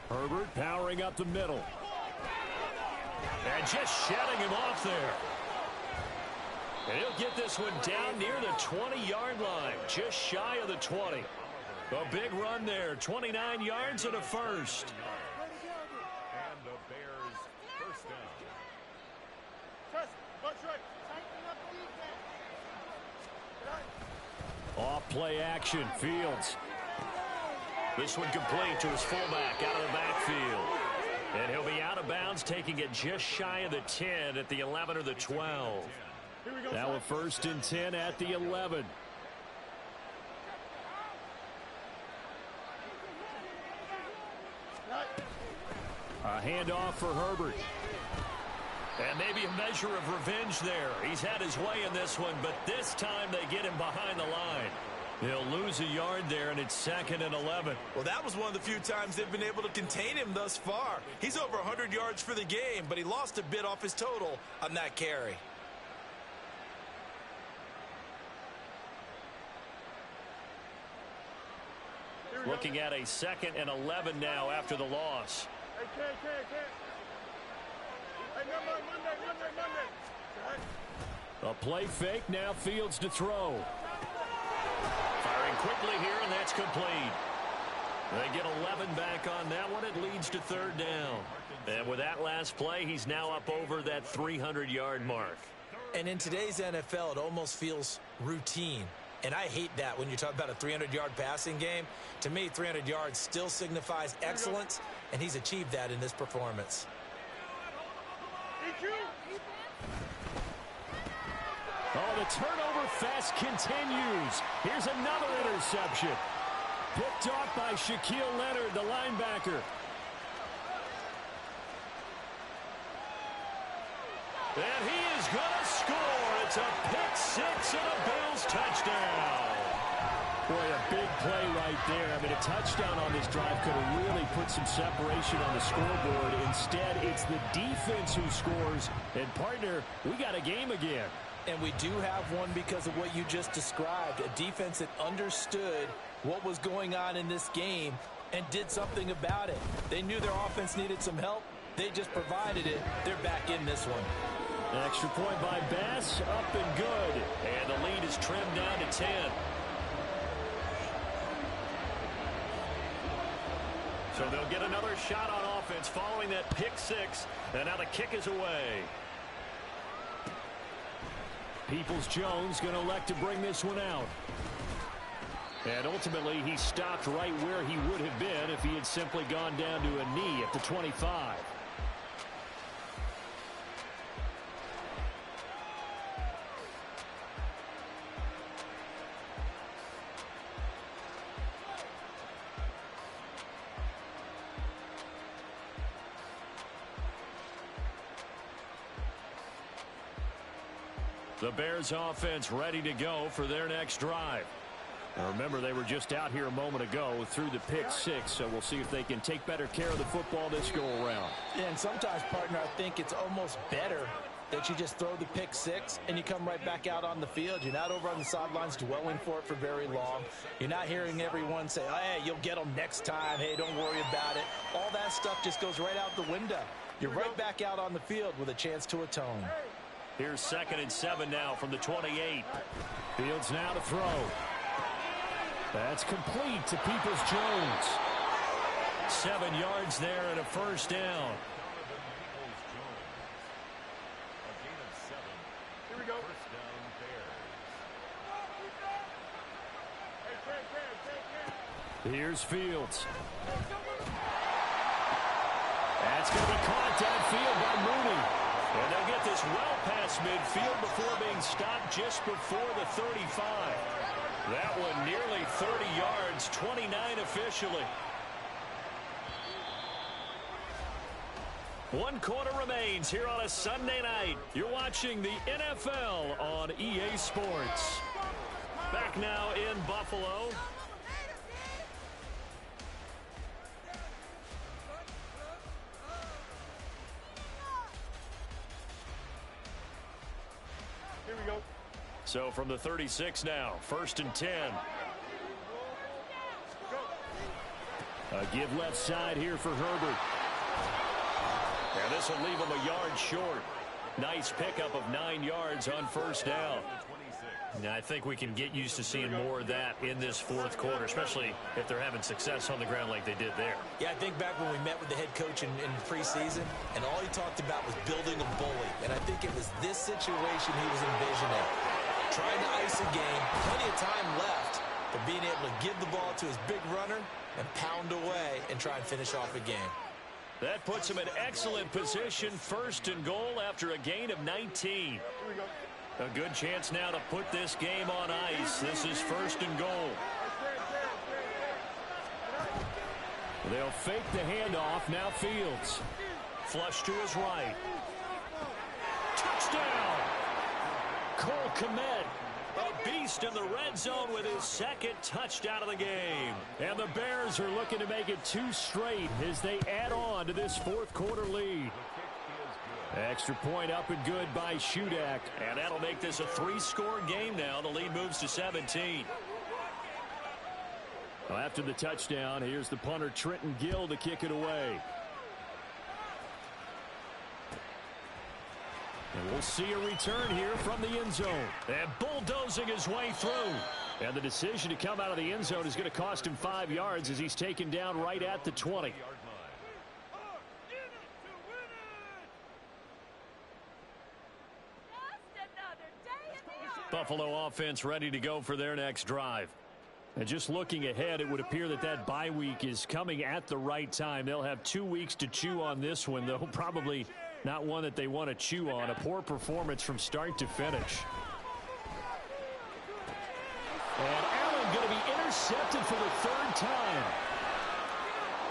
Herbert powering up the middle. And just shedding him off there. And he'll get this one down near the 20-yard line, just shy of the 20. A big run there, 29 yards and a first. And the Bears first down. Off play action, Fields. This one complete to his fullback out of the backfield. And he'll be out of bounds, taking it just shy of the 10 at the 11 or the 12. Now a 1st and 10 at the 11. A handoff for Herbert. And maybe a measure of revenge there. He's had his way in this one, but this time they get him behind the line. They'll lose a yard there, and it's 2nd and 11. Well, that was one of the few times they've been able to contain him thus far. He's over 100 yards for the game, but he lost a bit off his total on that carry. Looking at a 2nd and 11 now after the loss. A play fake, now Fields to throw. Firing quickly here, and that's complete. They get 11 back on that one. It leads to 3rd down. And with that last play, he's now up over that 300-yard mark. And in today's NFL, it almost feels routine. And I hate that when you talk about a 300-yard passing game. To me, 300 yards still signifies excellence, and he's achieved that in this performance. Oh, the turnover fest continues. Here's another interception. Picked off by Shaquille Leonard, the linebacker. And he is going to score. It's a pick 6 and a Bills touchdown. Boy, a big play right there. I mean, a touchdown on this drive could have really put some separation on the scoreboard. Instead, it's the defense who scores. And, partner, we got a game again. And we do have one because of what you just described. A defense that understood what was going on in this game and did something about it. They knew their offense needed some help. They just provided it. They're back in this one. An extra point by Bass, up and good. And the lead is trimmed down to 10. So they'll get another shot on offense following that pick 6. And now the kick is away. Peoples-Jones going to elect to bring this one out. And ultimately, he stopped right where he would have been if he had simply gone down to a knee at the 25. The Bears offense ready to go for their next drive. Now remember, they were just out here a moment ago through the pick 6, so we'll see if they can take better care of the football this go around. And sometimes, partner, I think it's almost better that you just throw the pick 6 and you come right back out on the field. You're not over on the sidelines dwelling for it for very long. You're not hearing everyone say, hey, you'll get them next time. Hey, don't worry about it. All that stuff just goes right out the window. You're right back out on the field with a chance to atone. Here's 2nd and 7 now from the 28. Fields now to throw. That's complete to Peoples-Jones. 7 yards there and a first down. Here we go. First down, Bears. Here's Fields. That's going to be caught downfield by Mooney. And they'll get this well past midfield before being stopped just before the 35. That one nearly 30 yards, 29 officially. 1 quarter remains here on a Sunday night. You're watching the NFL on EA Sports. Back now in Buffalo. Here we go. So from the 36 now, 1st and 10. A give left side here for Herbert. And this will leave him a yard short. Nice pickup of 9 yards on 1st down. Now, I think we can get used to seeing more of that in this 4th quarter, especially if they're having success on the ground like they did there. Yeah, I think back when we met with the head coach in preseason, and all he talked about was building a bully. And I think it was this situation he was envisioning. Trying to ice a game, plenty of time left, but being able to give the ball to his big runner and pound away and try and finish off a game. That puts him in excellent position, 1st and goal after a gain of 19. A good chance now to put this game on ice. This is 1st and goal. They'll fake the handoff. Now Fields. Flush to his right. Touchdown! Cole Kmet, a beast in the red zone with his 2nd touchdown of the game. And the Bears are looking to make it 2 straight as they add on to this 4th quarter lead. Extra point up and good by Shudak. And that'll make this a 3-score game now. The lead moves to 17. Well, after the touchdown, here's the punter Trenton Gill to kick it away. And we'll see a return here from the end zone. And bulldozing his way through. And the decision to come out of the end zone is going to cost him 5 yards as he's taken down right at the 20. Buffalo offense ready to go for their next drive. And just looking ahead, it would appear that that bye week is coming at the right time. They'll have 2 weeks to chew on this one, though probably not one that they want to chew on. A poor performance from start to finish. And Allen going to be intercepted for the 3rd time.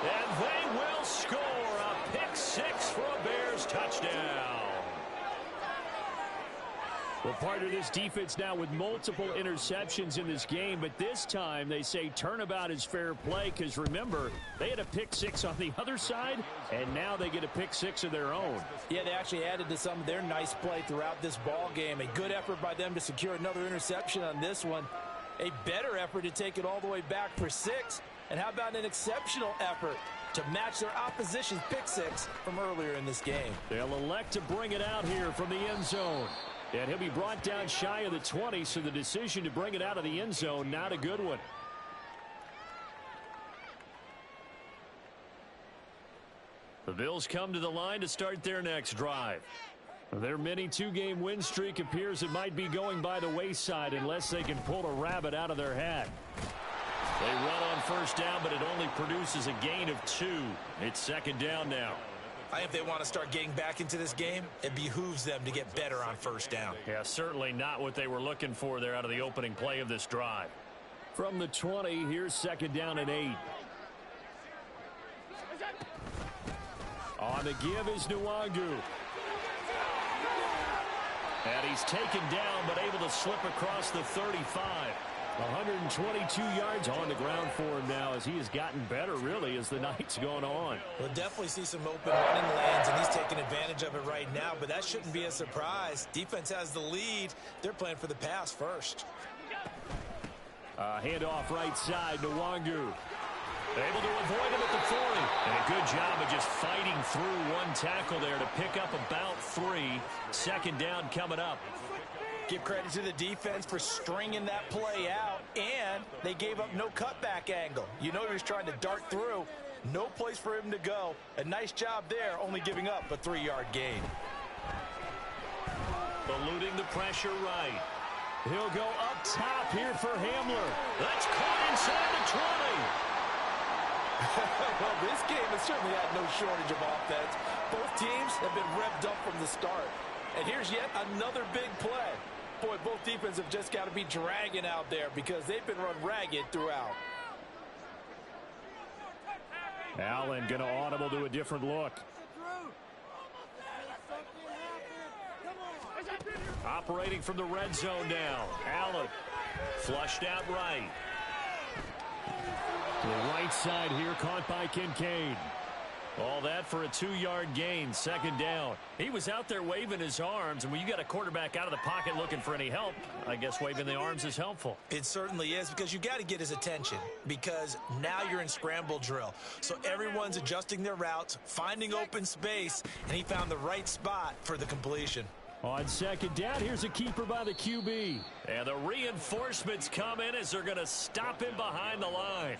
And they will score a pick 6 for a Bears touchdown. Well, part of this defense now with multiple interceptions in this game, but this time they say turnabout is fair play because, remember, they had a pick 6 on the other side, and now they get a pick 6 of their own. Yeah, they actually added to some of their nice play throughout this ball game. A good effort by them to secure another interception on this one. A better effort to take it all the way back for 6. And how about an exceptional effort to match their opposition's pick 6 from earlier in this game? They'll elect to bring it out here from the end zone. And he'll be brought down shy of the 20, so the decision to bring it out of the end zone, not a good one. The Bills come to the line to start their next drive. Their mini 2-game win streak appears it might be going by the wayside unless they can pull a rabbit out of their hat. They run on 1st down, but it only produces a gain of 2. It's 2nd down now. I think if they want to start getting back into this game, it behooves them to get better on 1st down. Yeah, certainly not what they were looking for there out of the opening play of this drive. From the 20, here's 2nd down and 8. On the give is Nwangu. And he's taken down, but able to slip across the 35. 122 yards on the ground for him now as he has gotten better, really, as the night's gone on. We'll definitely see some open running lanes, and he's taking advantage of it right now, but that shouldn't be a surprise. Defense has the lead. They're playing for the pass first. Handoff right side, Nwangu. Able to avoid him at the 40. And a good job of just fighting through one tackle there to pick up about 3. 2nd down coming up. Give credit to the defense for stringing that play out, and they gave up no cutback angle. You know he was trying to dart through. No place for him to go. A nice job there, only giving up a 3-yard gain. Eluding the pressure right. He'll go up top here for Hamler. That's caught inside the 20. Well, this game has certainly had no shortage of offense. both teams have been revved up from the start. And here's yet another big play. Boy, both defenses have just got to be dragging out there because they've been run ragged throughout. Allen going to audible to a different look. Operating from the red zone now. Allen flushed out right. To the right side here, caught by Kincaid. All that for a 2-yard gain, second down. He was out there waving his arms, and when you got a quarterback out of the pocket looking for any help, I guess waving the arms is helpful. It certainly is, because you got to get his attention, because now you're in scramble drill. So everyone's adjusting their routes, finding open space, and he found the right spot for the completion. On second down, here's a keeper by the QB. And the reinforcements come in as they're going to stop him behind the line.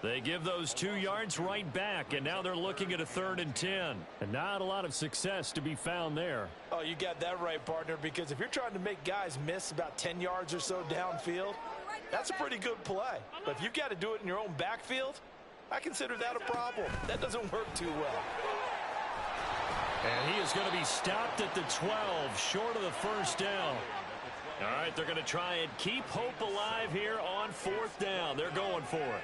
They give those 2 yards right back, and now they're looking at a 3rd and 10. And not a lot of success to be found there. Oh, you got that right, partner, because if you're trying to make guys miss about 10 yards or so downfield, that's a pretty good play. But if you've got to do it in your own backfield, I consider that a problem. That doesn't work too well. And he is going to be stopped at the 12, short of the first down. All right, they're going to try and keep hope alive here on 4th down. They're going for it.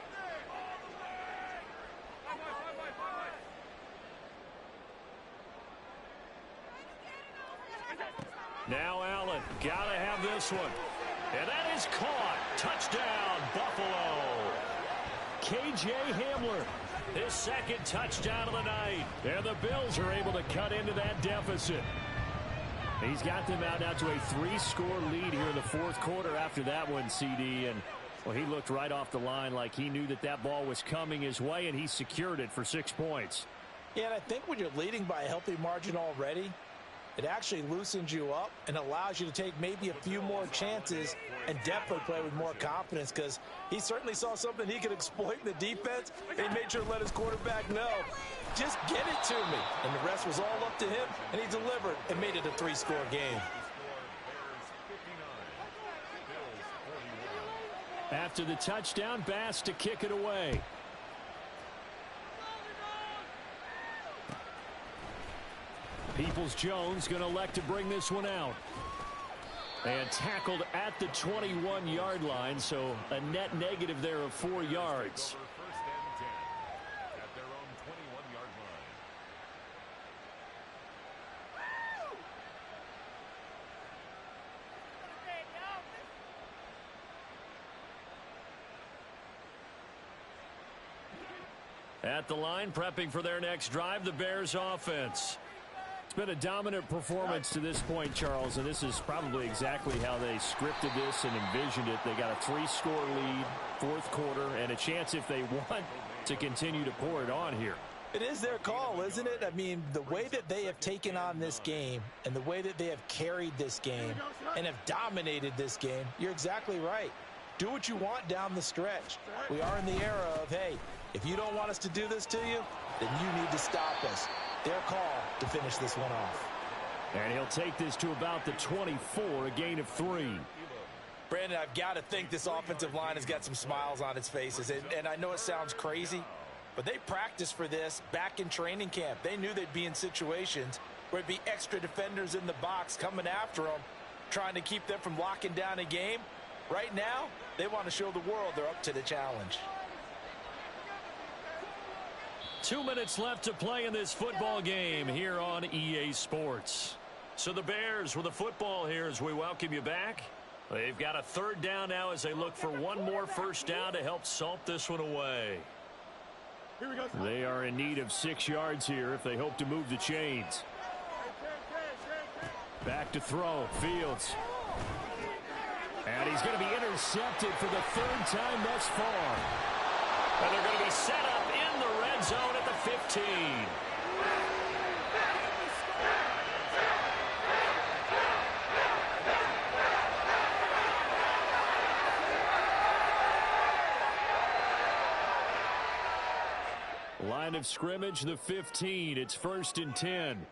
Now Allen, gotta have this one. And that is caught. Touchdown, Buffalo. KJ Hamler, his 2nd touchdown of the night. And the Bills are able to cut into that deficit. He's got them out now to a 3-score lead here in the 4th quarter after that one, CD. And, well, he looked right off the line like he knew that that ball was coming his way, and he secured it for 6 points. Yeah, and I think when you're leading by a healthy margin already, it actually loosens you up and allows you to take maybe a few more chances and definitely play with more confidence, because he certainly saw something he could exploit in the defense, and he made sure to let his quarterback know, just get it to me. And the rest was all up to him, and he delivered and made it a 3-score game. After the touchdown, Bass to kick it away. Peoples-Jones going to elect to bring this one out. And tackled at the 21-yard line, so a net negative there of 4 yards. At the line, prepping for their next drive, the Bears offense. It's been a dominant performance to this point, Charles, and this is probably exactly how they scripted this and envisioned it. They got a 3-score lead, 4th quarter, and a chance, if they want, to continue to pour it on here. It is their call, isn't it? I mean, the way that they have taken on this game and the way that they have carried this game and have dominated this game, you're exactly right. Do what you want down the stretch. We are in the era of, hey, if you don't want us to do this to you, then you need to stop us. Their call to finish this one off. And he'll take this to about the 24, a gain of 3. Brandon, I've got to think this offensive line has got some smiles on its faces. And I know it sounds crazy, but they practiced for this back in training camp. They knew they'd be in situations where it'd be extra defenders in the box coming after them, trying to keep them from locking down a game. Right now, they want to show the world they're up to the challenge. 2 minutes left to play in this football game here on EA Sports. So the Bears with the football here as we welcome you back. They've got a 3rd down now as they look for one more first down to help salt this one away. Here we go. They are in need of 6 yards here if they hope to move the chains. Back to throw. Fields. And he's going to be intercepted for the 3rd time thus far. And they're going to be set up in the red zone at the 15. Line of scrimmage, the 15. It's 1st and 10.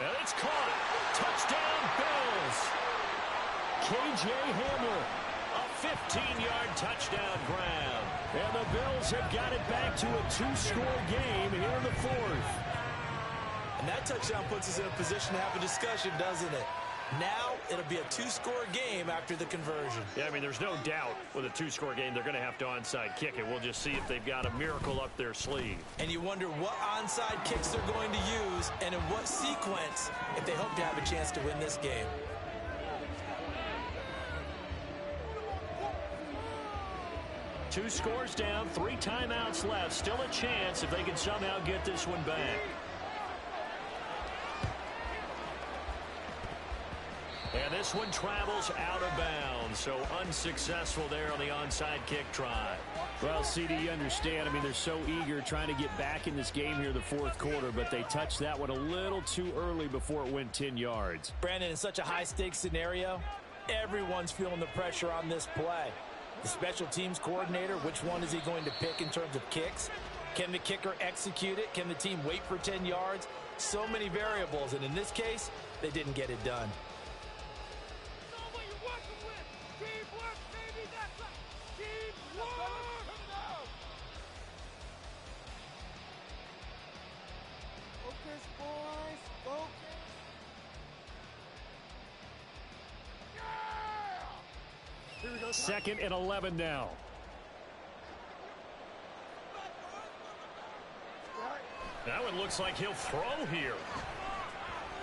And it's caught. Touchdown, Bills. KJ Hamler. A 15-yard touchdown grab. And the Bills have got it back to a 2-score game here in the fourth. And that touchdown puts us in a position to have a discussion, doesn't it? Now it'll be a 2-score game after the conversion. Yeah, I mean, there's no doubt with a 2-score game they're going to have to onside kick it. We'll just see if they've got a miracle up their sleeve. And you wonder what onside kicks they're going to use and in what sequence if they hope to have a chance to win this game. Two scores down, 3 timeouts left. Still a chance if they can somehow get this one back. And this one travels out of bounds, so unsuccessful there on the onside kick try. Well, CD, you understand. I mean, they're so eager trying to get back in this game here in the fourth quarter, but they touched that one a little too early before it went 10 yards. Brandon, in such a high-stakes scenario, everyone's feeling the pressure on this play. The special teams coordinator, which one is he going to pick in terms of kicks? Can the kicker execute it? Can the team wait for 10 yards? So many variables, and in this case, they didn't get it done. Second and 11 now. That one looks like he'll throw here.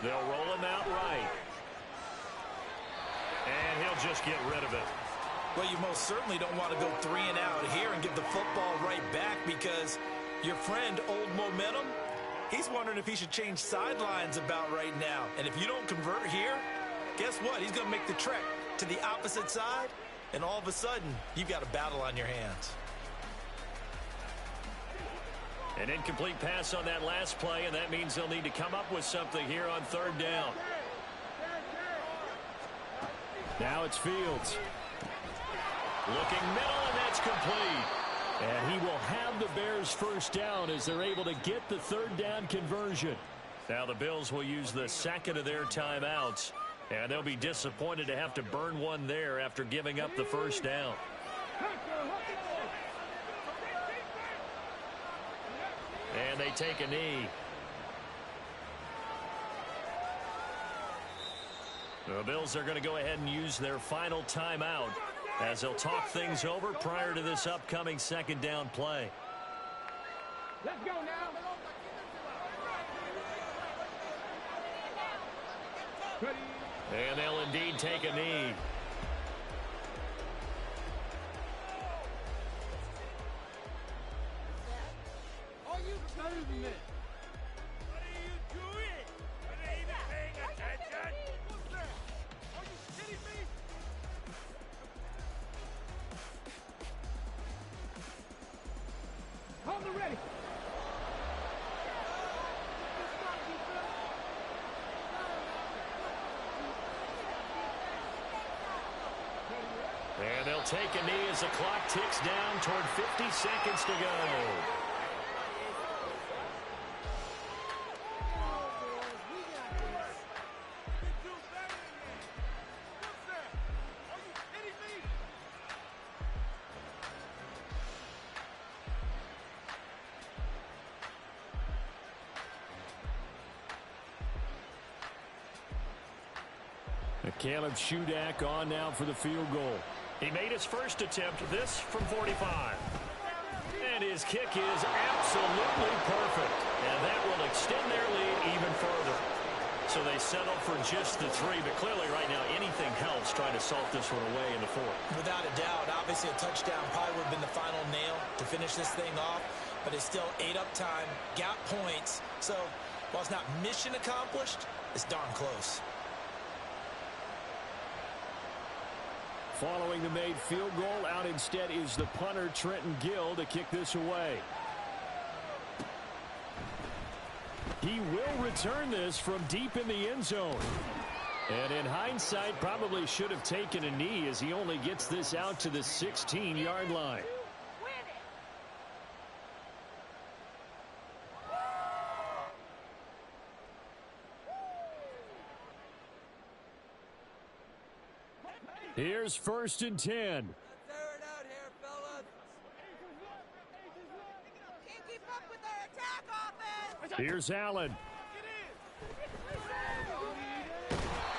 They'll roll him out right. And he'll just get rid of it. Well, you most certainly don't want to go 3 and out here and give the football right back because your friend, Old Momentum, he's wondering if he should change sidelines about right now. And if you don't convert here, guess what? He's going to make the trek to the opposite side. And all of a sudden, you've got a battle on your hands. An incomplete pass on that last play, and that means they'll need to come up with something here on third down. Now it's Fields. Looking middle, and that's complete. And he will have the Bears first down as they're able to get the third down conversion. Now the Bills will use the second of their timeouts. And they'll be disappointed to have to burn one there after giving up the first down. And they take a knee. The Bills are going to go ahead and use their final timeout as they'll talk things over prior to this upcoming second down play. Let's go now. And they'll indeed take a knee. Are you moving it? What are you doing? Are they even paying attention? What's that? Are you kidding me? Hold it ready. And they'll take a knee as the clock ticks down toward 50 seconds to go. Caleb Shudak on now for the field goal. He made his first attempt, this from 45. And his kick is absolutely perfect. And that will extend their lead even further. So they settle for just the 3, but clearly right now anything helps trying to salt this one away in the fourth. Without a doubt, obviously a touchdown probably would have been the final nail to finish this thing off, but it's still ate up time, got points. So while it's not mission accomplished, it's darn close. Following the made field goal, out instead is the punter, Trenton Gill, to kick this away. He will return this from deep in the end zone. And in hindsight, probably should have taken a knee as he only gets this out to the 16-yard line. Here's 1st and 10. Let's air it out here, fellas. Can't keep up with their attack offense. Here's Allen.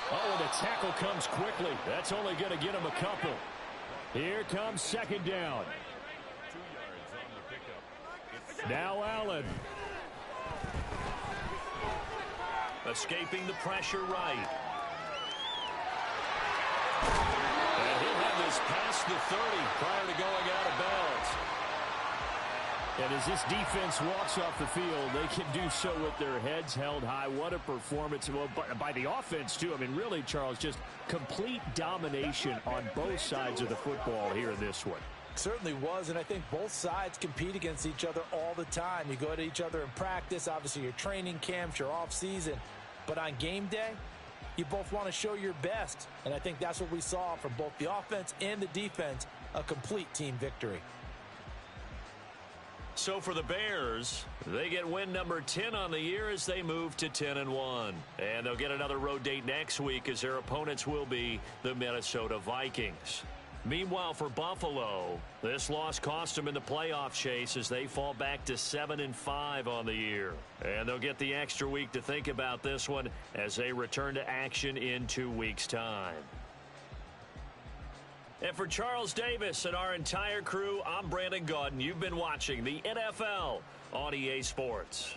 Oh, and the tackle comes quickly. That's only going to get him a couple. Here comes 2nd down. 2 yards on the pickup. Now Allen. Escaping the pressure right. And he'll have this past the 30 prior to going out of bounds. And as this defense walks off the field, they can do so with their heads held high. What a performance by the offense, too. I mean, really, Charles, just complete domination on both sides of the football here in this one. Certainly was, and I think both sides compete against each other all the time. You go to each other in practice, obviously your training camps, your off-season. But on game day, you both want to show your best. And I think that's what we saw from both the offense and the defense, a complete team victory. So for the Bears, they get win number 10 on the year as they move to 10-1. And they'll get another road date next week as their opponents will be the Minnesota Vikings. Meanwhile, for Buffalo, this loss cost them in the playoff chase as they fall back to 7-5 on the year. And they'll get the extra week to think about this one as they return to action in 2 weeks' time. And for Charles Davis and our entire crew, I'm Brandon Gaudin. You've been watching the NFL on EA Sports.